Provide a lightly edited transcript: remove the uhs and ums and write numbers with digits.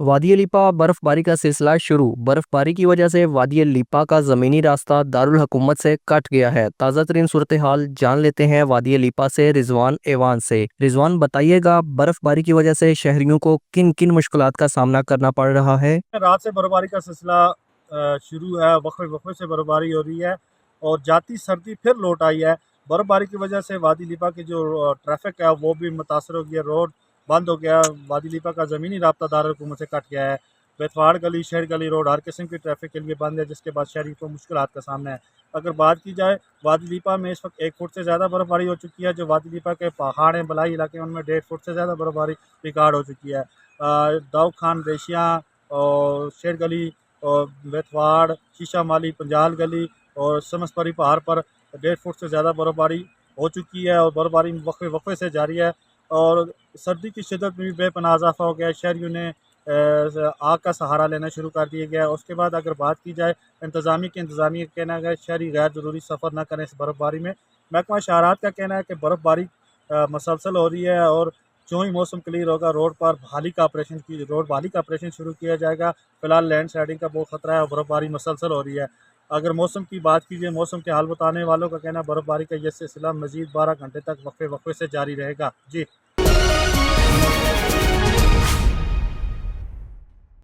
वादी लिपा बर्फबारी का सिलसिला शुरू। बर्फबारी की वजह से वादी लिपा का ज़मीनी रास्ता दारुल हुकूमत से कट गया है। ताज़ा तरीन सूरत हाल जान लेते हैं वादी लिपा से रिजवान एवान से। रिजवान, बताइएगा बर्फबारी की वजह से शहरियों को किन किन मुश्किलात का सामना करना पड़ रहा है। रात से बर्फबारी का सिलसिला शुरू है। वक्फे वक्फे से बर्फबारी हो रही है और जाती सर्दी फिर लौट आई है। बर्फबारी की वजह से वादी लिपा की जो ट्रैफिक है वो भी मुतासर हो गया। रोड बंद हो गया। वादी लिपा का ज़मीनी राब्ता दारुल हुकूमत से कट गया है। बेतवाड़ गली, शेर गली रोड हर किस्म की ट्रैफिक के लिए बंद है, जिसके बाद शहरी को मुश्किलात का सामना है। अगर बात की जाए, वादी लिपा में इस वक्त 1 फुट से ज़्यादा बर्फबारी हो चुकी है। जो वादी लिपा के पहाड़ हैं, बलाई इलाके, उनमें 1.5 फुट से ज़्यादा बर्फबारी रिकॉर्ड हो चुकी है। दाऊद खान रेशियाँ और शेर गली और बेतवाड़, शीशा माली, पंजाल गली और समसपरी पहाड़ पर 1.5 फुट से ज़्यादा बर्फबारी हो चुकी है और बर्फबारी वक्फे वक्फे से जारी है। और सर्दी की शिद्दत में भी बेपनाह इजाफा हो गया है। शहरियों ने आग का सहारा लेना शुरू कर दिया गया है। उसके बाद अगर बात की जाए, इंतज़ामिया का कहना है शहरी गैर ज़रूरी सफ़र न करें इस बर्फबारी में। महकमा शहरात का कहना है कि बर्फबारी मसलसल हो रही है और जो ही मौसम क्लियर होगा रोड बहाली का ऑपरेशन शुरू किया जाएगा। फिलहाल लैंड स्लाइडिंग का बहुत खतरा है और बर्फबारी मसलसल हो रही है। अगर मौसम की बात कीजिए, मौसम के हाल बताने वालों का कहना है बर्फबारी का यह सिलसिला मजीद 12 घंटे तक वक्फे वक्फे से जारी रहेगा। जी।